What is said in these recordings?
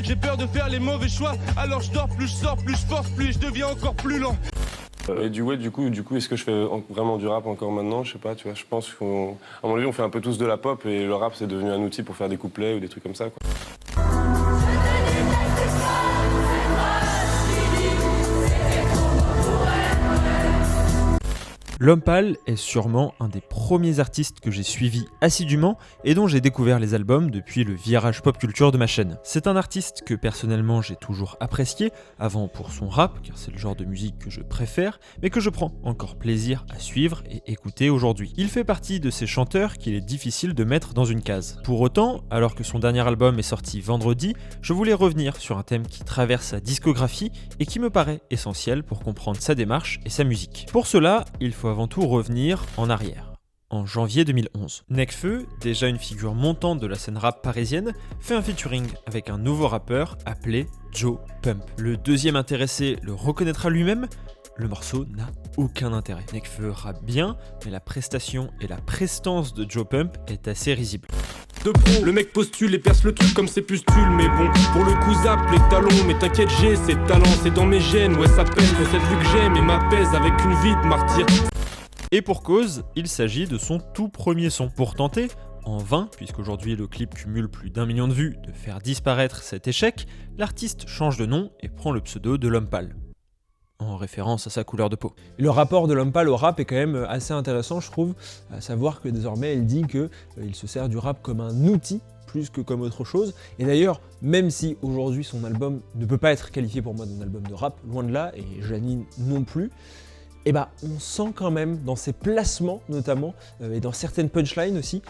J'ai peur de faire les mauvais choix, alors je dors plus, je sors plus, je force plus, je deviens encore plus lent. Et du coup, est-ce que je fais vraiment du rap encore maintenant? Je sais pas, tu vois, je pense qu'à mon avis, on fait un peu tous de la pop et le rap, c'est devenu un outil pour faire des couplets ou des trucs comme ça, quoi. L'Homme Pâle est sûrement un des premiers artistes que j'ai suivi assidûment et dont j'ai découvert les albums depuis le virage pop culture de ma chaîne. C'est un artiste que personnellement j'ai toujours apprécié, avant pour son rap, car c'est le genre de musique que je préfère, mais que je prends encore plaisir à suivre et écouter aujourd'hui. Il fait partie de ces chanteurs qu'il est difficile de mettre dans une case. Pour autant, alors que son dernier album est sorti vendredi, je voulais revenir sur un thème qui traverse sa discographie et qui me paraît essentiel pour comprendre sa démarche et sa musique. Pour cela, il faut avant tout revenir en arrière. En janvier 2011, Nekfeu, déjà une figure montante de la scène rap parisienne, fait un featuring avec un nouveau rappeur appelé Joe Pump. Le deuxième intéressé le reconnaîtra lui-même, le morceau n'a aucun intérêt. Nekfeu rappe bien, mais la prestation et la prestance de Joe Pump est assez risible. De pro, le mec postule et perce le truc comme ses pustules. Mais bon, pour le coup zappe les talons. Mais t'inquiète, j'ai ces talents, c'est dans mes gènes. Ouais, ça pèse pour cette vue que j'aime et m'apaise avec une vie de martyr. Et pour cause, il s'agit de son tout premier son. Pour tenter, en vain, puisqu'aujourd'hui le clip cumule plus d'1 million de vues, de faire disparaître cet échec, l'artiste change de nom et prend le pseudo de L'Homme Pâle, en référence à sa couleur de peau. Le rapport de L'Homme Pâle au rap est quand même assez intéressant, je trouve, à savoir que désormais il dit qu'il se sert du rap comme un outil plus que comme autre chose. Et d'ailleurs, même si aujourd'hui son album ne peut pas être qualifié pour moi d'un album de rap, loin de là, et Janine non plus, et bah on sent quand même dans ses placements notamment, et dans certaines punchlines aussi,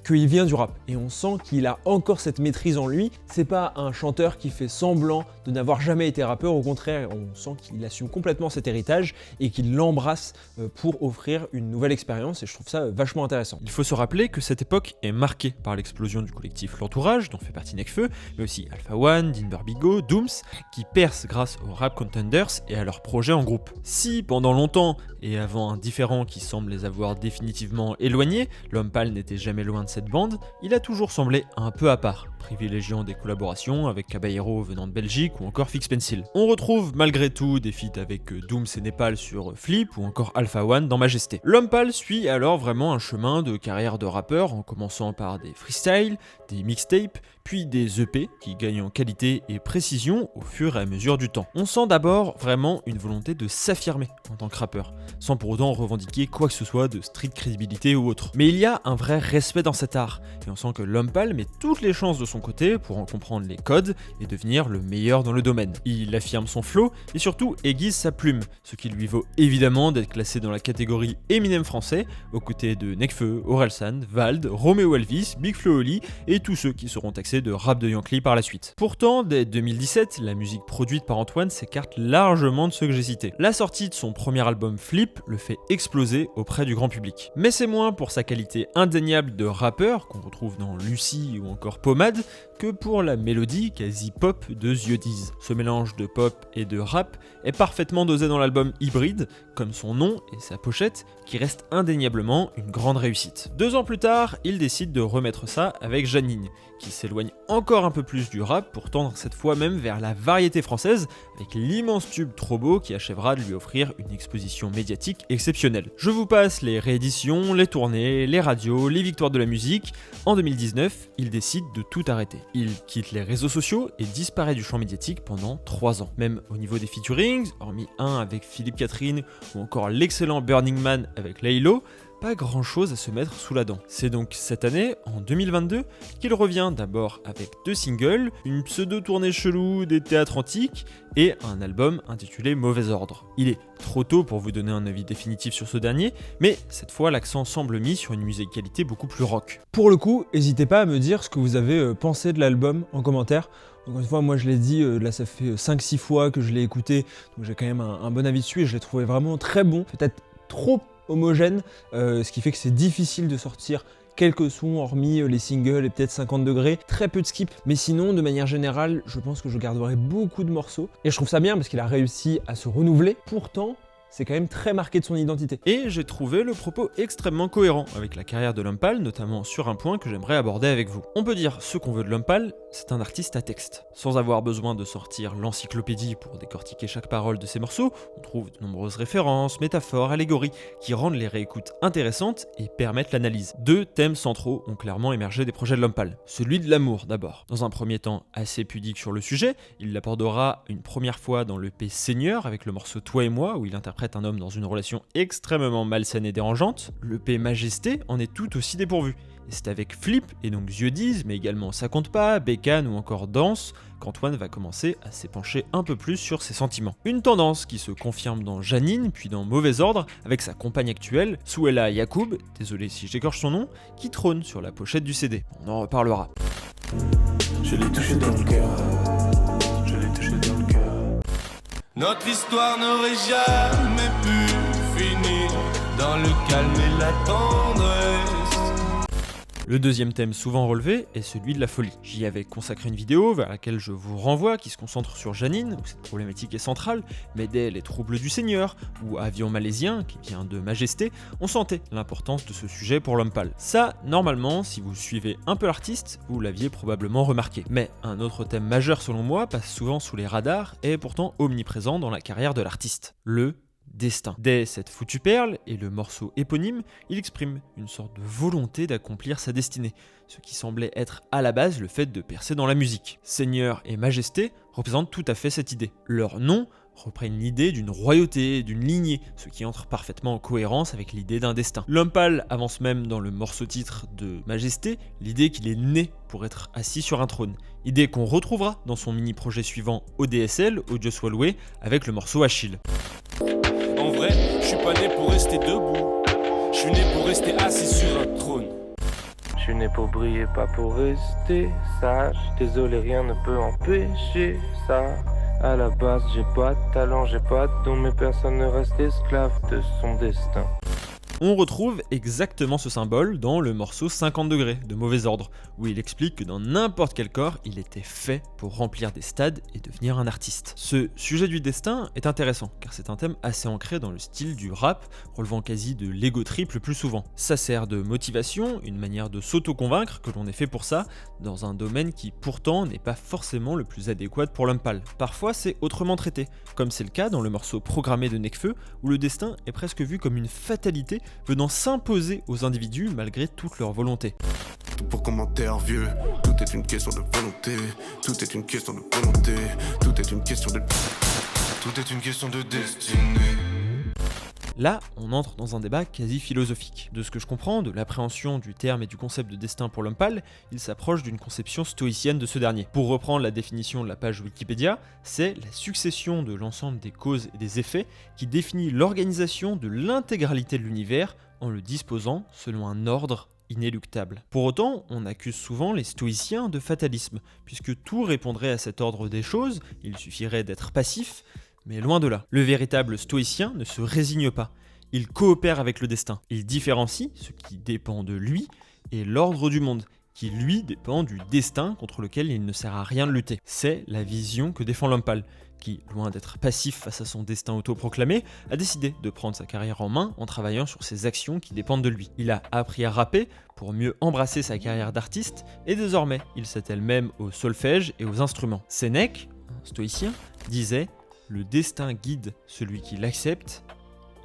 qu'il vient du rap. Et on sent qu'il a encore cette maîtrise en lui. C'est pas un chanteur qui fait semblant de n'avoir jamais été rappeur, au contraire, on sent qu'il assume complètement cet héritage et qu'il l'embrasse pour offrir une nouvelle expérience, et je trouve ça vachement intéressant. Il faut se rappeler que cette époque est marquée par l'explosion du collectif L'Entourage, dont fait partie Nekfeu, mais aussi Alpha One, Dean Burbigo, Dooms, qui percent grâce aux Rap Contenders et à leurs projets en groupe. Si, pendant longtemps, et avant un différend qui semble les avoir définitivement éloignés, L'Homme Pâle n'était jamais loin de cette bande, il a toujours semblé un peu à part, privilégiant des collaborations avec Caballero venant de Belgique ou encore Fix Pencil. On retrouve malgré tout des feats avec Dooms et Népal sur Flip ou encore Alpha One dans Majesté. L'Homme Pâle suit alors vraiment un chemin de carrière de rappeur en commençant par des freestyles, des mixtapes, puis des EP qui gagnent en qualité et précision au fur et à mesure du temps. On sent d'abord vraiment une volonté de s'affirmer en tant que rappeur, sans pour autant revendiquer quoi que ce soit de stricte crédibilité ou autre. Mais il y a un vrai respect dans cet art, et on sent que L'Homme Pâle met toutes les chances de son côté pour en comprendre les codes et devenir le meilleur dans le domaine. Il affirme son flow et surtout aiguise sa plume, ce qui lui vaut évidemment d'être classé dans la catégorie Eminem français, aux côtés de Nekfeu, Orelsan, Vald, Romeo Elvis, Big Flo Oli et tous ceux qui seront taxés de rap de Yankee par la suite. Pourtant, dès 2017, la musique produite par Antoine s'écarte largement de ceux que j'ai cités. La sortie de son premier album Flip le fait exploser auprès du grand public. Mais c'est moins pour sa qualité indéniable de rappeur, qu'on retrouve dans Lucie ou encore Pommade, que pour la mélodie quasi pop de Ziodiz. Ce mélange de pop et de rap est parfaitement dosé dans l'album Hybride, comme son nom et sa pochette, qui reste indéniablement une grande réussite. 2 ans plus tard, il décide de remettre ça avec Janine, qui s'éloigne encore un peu plus du rap pour tendre cette fois même vers la variété française, avec l'immense tube Trop Beau qui achèvera de lui offrir une exposition médiatique exceptionnelle. Je vous passe les rééditions, les tournées, les radios, les victoires de la musique. En 2019, il décide de tout arrêter. Il quitte les réseaux sociaux et disparaît du champ médiatique pendant 3 ans. Même au niveau des featurings, hormis un avec Philippe Catherine ou encore l'excellent Burning Man avec Laylo, pas grand chose à se mettre sous la dent. C'est donc cette année, en 2022, qu'il revient d'abord avec 2 singles, une pseudo-tournée chelou des théâtres antiques et un album intitulé Mauvais Ordre. Il est trop tôt pour vous donner un avis définitif sur ce dernier, mais cette fois l'accent semble mis sur une musicalité beaucoup plus rock. Pour le coup, n'hésitez pas à me dire ce que vous avez pensé de l'album en commentaire. Encore une fois, moi je l'ai dit, là ça fait 5-6 fois que je l'ai écouté, donc j'ai quand même un bon avis dessus et je l'ai trouvé vraiment très bon, peut-être trop homogène, ce qui fait que c'est difficile de sortir quelques sons hormis les singles et peut-être 50 degrés, très peu de skip, mais sinon de manière générale je pense que je garderai beaucoup de morceaux et je trouve ça bien parce qu'il a réussi à se renouveler. Pourtant c'est quand même très marqué de son identité. Et j'ai trouvé le propos extrêmement cohérent avec la carrière de Lompal, notamment sur un point que j'aimerais aborder avec vous. On peut dire ce qu'on veut de Lompal, c'est un artiste à texte. Sans avoir besoin de sortir l'encyclopédie pour décortiquer chaque parole de ses morceaux, on trouve de nombreuses références, métaphores, allégories qui rendent les réécoutes intéressantes et permettent l'analyse. 2 thèmes centraux ont clairement émergé des projets de Lompal. Celui de l'amour d'abord. Dans un premier temps assez pudique sur le sujet, il l'abordera une première fois dans l'EP Seigneur avec le morceau Toi et moi où il interprète un homme dans une relation extrêmement malsaine et dérangeante. L'EP Majesté en est tout aussi dépourvu. Et c'est avec Flip, et donc Dieu dise, mais également Ça compte pas, Bécane ou encore Danse, qu'Antoine va commencer à s'épancher un peu plus sur ses sentiments. Une tendance qui se confirme dans Janine, puis dans Mauvais Ordre, avec sa compagne actuelle, Souela Yacoub, désolé si j'écorche son nom, qui trône sur la pochette du CD. On en reparlera. Je l'ai touché dans le cœur. Je l'ai touché dans le cœur. Notre histoire n'aurait jamais pu finir dans le calme et la tendresse. Le deuxième thème souvent relevé est celui de la folie. J'y avais consacré une vidéo vers laquelle je vous renvoie qui se concentre sur Janine, où cette problématique est centrale, mais dès Les Troubles du Seigneur ou Avion malaisien, qui vient de Majesté, on sentait l'importance de ce sujet pour Lompal. Ça, normalement, si vous suivez un peu l'artiste, vous l'aviez probablement remarqué. Mais un autre thème majeur selon moi passe souvent sous les radars et est pourtant omniprésent dans la carrière de l'artiste. Le destin. Dès cette foutue perle et le morceau éponyme, il exprime une sorte de volonté d'accomplir sa destinée, ce qui semblait être à la base le fait de percer dans la musique. Seigneur et Majesté représentent tout à fait cette idée. Leurs noms reprennent l'idée d'une royauté, d'une lignée, ce qui entre parfaitement en cohérence avec l'idée d'un destin. Lompal avance même dans le morceau titre de Majesté l'idée qu'il est né pour être assis sur un trône, idée qu'on retrouvera dans son mini-projet suivant ODSL, Audio Swallowé, avec le morceau Achille. En vrai, je suis pas né pour rester debout. Je suis né pour rester assis sur un trône. Je suis né pour briller, pas pour rester sage. Désolé, rien ne peut empêcher ça. À la base, j'ai pas de talent, j'ai pas de don, mais personne ne reste esclave de son destin. On retrouve exactement ce symbole dans le morceau 50 degrés de Mauvais Ordre, où il explique que dans n'importe quel corps, il était fait pour remplir des stades et devenir un artiste. Ce sujet du destin est intéressant, car c'est un thème assez ancré dans le style du rap, relevant quasi de l'ego trip le plus souvent. Ça sert de motivation, une manière de s'auto-convaincre que l'on est fait pour ça, dans un domaine qui pourtant n'est pas forcément le plus adéquat pour Lompal. Parfois c'est autrement traité, comme c'est le cas dans le morceau Programmé de Nekfeu, où le destin est presque vu comme une fatalité venant s'imposer aux individus malgré toute leur volonté. Tout pour commentaire vieux, tout est une question de volonté, tout est une question de volonté, tout est une question de... Tout est une question de destinée. Là, on entre dans un débat quasi philosophique. De ce que je comprends, de l'appréhension du terme et du concept de destin pour Lompal, il s'approche d'une conception stoïcienne de ce dernier. Pour reprendre la définition de la page Wikipédia, c'est la succession de l'ensemble des causes et des effets qui définit l'organisation de l'intégralité de l'univers en le disposant selon un ordre inéluctable. Pour autant, on accuse souvent les stoïciens de fatalisme, puisque tout répondrait à cet ordre des choses, il suffirait d'être passif. Mais loin de là, le véritable stoïcien ne se résigne pas, il coopère avec le destin, il différencie ce qui dépend de lui et l'ordre du monde, qui lui dépend du destin contre lequel il ne sert à rien de lutter. C'est la vision que défend Lompal, qui, loin d'être passif face à son destin autoproclamé, a décidé de prendre sa carrière en main en travaillant sur ses actions qui dépendent de lui. Il a appris à rapper pour mieux embrasser sa carrière d'artiste, et désormais il s'attelle même au solfège et aux instruments. Sénèque, un stoïcien, disait « Le destin guide celui qui l'accepte,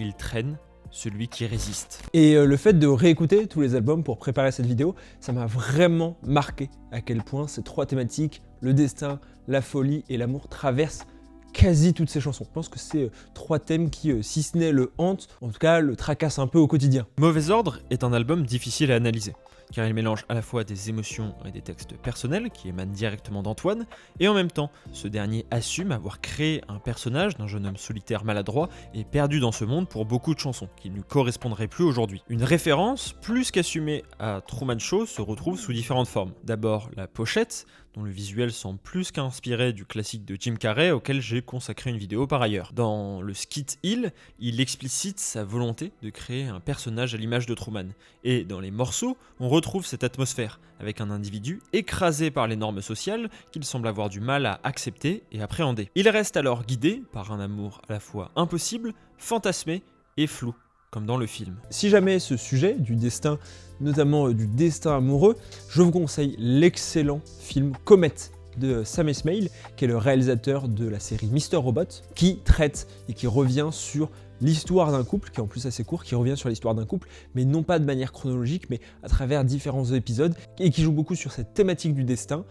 il traîne celui qui résiste ». Et le fait de réécouter tous les albums pour préparer cette vidéo, ça m'a vraiment marqué à quel point ces trois thématiques, le destin, la folie et l'amour, traversent quasi toutes ces chansons. Je pense que c'est trois thèmes qui, si ce n'est le hantent, en tout cas le tracassent un peu au quotidien. Mauvais Ordre est un album difficile à analyser, car il mélange à la fois des émotions et des textes personnels qui émanent directement d'Antoine, et en même temps, ce dernier assume avoir créé un personnage d'un jeune homme solitaire maladroit et perdu dans ce monde pour beaucoup de chansons, qui ne lui correspondraient plus aujourd'hui. Une référence, plus qu'assumée à Truman Show, se retrouve sous différentes formes. D'abord la pochette, dont le visuel semble plus qu'inspiré du classique de Jim Carrey auquel j'ai consacré une vidéo par ailleurs. Dans le skit Hill, il explicite sa volonté de créer un personnage à l'image de Truman, et dans les morceaux, on retrouve cette atmosphère, avec un individu écrasé par les normes sociales qu'il semble avoir du mal à accepter et appréhender. Il reste alors guidé par un amour à la fois impossible, fantasmé et flou, comme dans le film. Si jamais ce sujet du destin, notamment du destin amoureux, je vous conseille l'excellent film Comet de Sam Esmail, qui est le réalisateur de la série Mr. Robot, qui traite et qui revient sur l'histoire d'un couple, qui est en plus assez court, qui revient sur l'histoire d'un couple, mais non pas de manière chronologique, mais à travers différents épisodes, et qui joue beaucoup sur cette thématique du destin,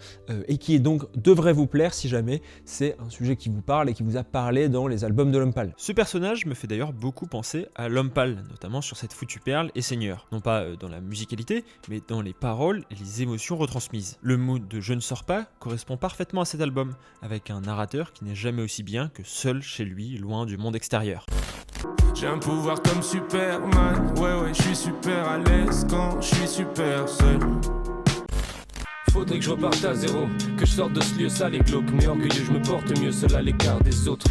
et qui est donc devrait vous plaire si jamais c'est un sujet qui vous parle et qui vous a parlé dans les albums de L'Homme Pâle. Ce personnage me fait d'ailleurs beaucoup penser à L'Homme Pâle, notamment sur cette foutue perle et seigneur. Non pas dans la musicalité, mais dans les paroles et les émotions retransmises. Le mood de Je ne sors pas correspond parfaitement à cet album, avec un narrateur qui n'est jamais aussi bien que seul chez lui, loin du monde extérieur. J'ai un pouvoir comme Superman, ouais, je suis super à l'aise quand je suis super seul. Faudrait que je reparte à zéro, que je sorte de ce lieu sale et glauque, mais orgueilleux je me porte mieux seul à l'écart des autres.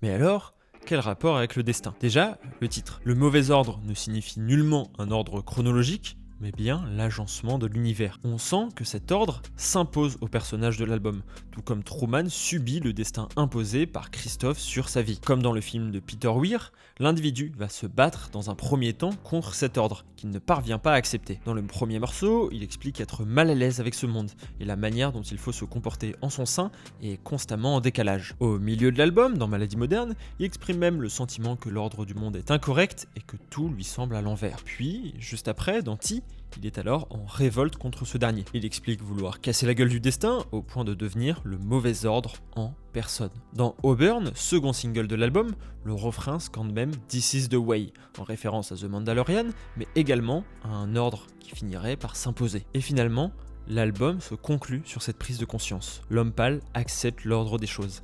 Mais alors, quel rapport avec le destin? Déjà, le titre. Le mauvais ordre ne signifie nullement un ordre chronologique, mais bien l'agencement de l'univers. On sent que cet ordre s'impose au personnage de l'album, tout comme Truman subit le destin imposé par Christophe sur sa vie. Comme dans le film de Peter Weir, l'individu va se battre dans un premier temps contre cet ordre, qu'il ne parvient pas à accepter. Dans le premier morceau, il explique être mal à l'aise avec ce monde, et la manière dont il faut se comporter en son sein est constamment en décalage. Au milieu de l'album, dans Maladie moderne, il exprime même le sentiment que l'ordre du monde est incorrect et que tout lui semble à l'envers. Puis, juste après, dans T, il est alors en révolte contre ce dernier. Il explique vouloir casser la gueule du destin au point de devenir le mauvais ordre en personne. Dans Auburn, second single de l'album, le refrain scande même This is the way, en référence à The Mandalorian, mais également à un ordre qui finirait par s'imposer. Et finalement, l'album se conclut sur cette prise de conscience. L'homme pâle accepte l'ordre des choses,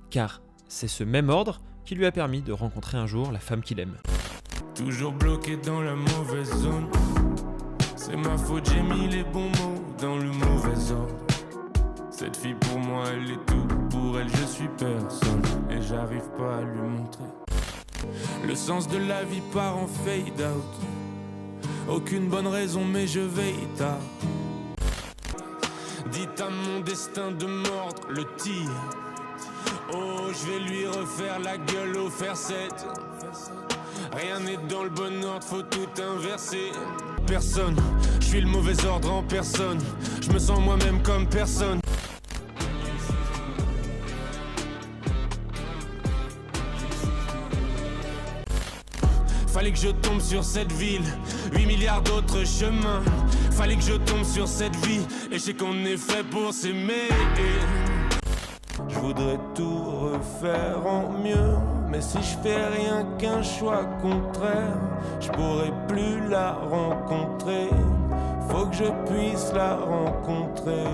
car c'est ce même ordre qui lui a permis de rencontrer un jour la femme qu'il aime. Toujours bloqué dans la mauvaise zone. C'est ma faute, j'ai mis les bons mots dans le mauvais ordre. Cette fille pour moi, elle est tout, pour elle je suis personne. Et j'arrive pas à lui montrer. Le sens de la vie part en fade out. Aucune bonne raison mais je veille tard. Dites à mon destin de mordre le tir. Oh, je vais lui refaire la gueule au fer 7. Rien n'est dans le bon ordre, faut tout inverser. Personne, je suis le mauvais ordre en personne. Je me sens moi-même comme personne. Fallait que je tombe sur cette ville, 8 milliards d'autres chemins. Fallait que je tombe sur cette vie, et je sais qu'on est fait pour s'aimer. Je voudrais tout refaire en mieux, mais si je fais rien qu'un choix contraire, je pourrais plus la rencontrer. Faut que je puisse la rencontrer.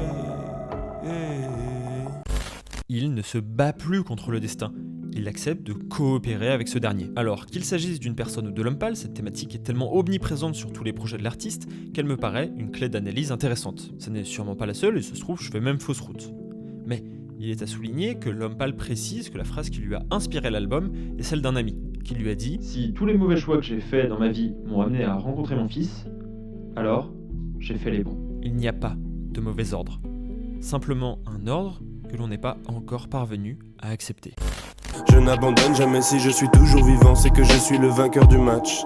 Il ne se bat plus contre le destin. Il accepte de coopérer avec ce dernier. Alors qu'il s'agisse d'une personne ou de l'homme pâle, cette thématique est tellement omniprésente sur tous les projets de l'artiste qu'elle me paraît une clé d'analyse intéressante. Ce n'est sûrement pas la seule et se trouve je fais même fausse route. Mais il est à souligner que l'homme pâle précise que la phrase qui lui a inspiré l'album est celle d'un ami, qui lui a dit « Si tous les mauvais choix que j'ai faits dans ma vie m'ont amené à rencontrer mon fils, alors j'ai fait les bons. » Il n'y a pas de mauvais ordre. Simplement un ordre que l'on n'est pas encore parvenu à accepter. Je n'abandonne jamais si je suis toujours vivant, c'est que je suis le vainqueur du match.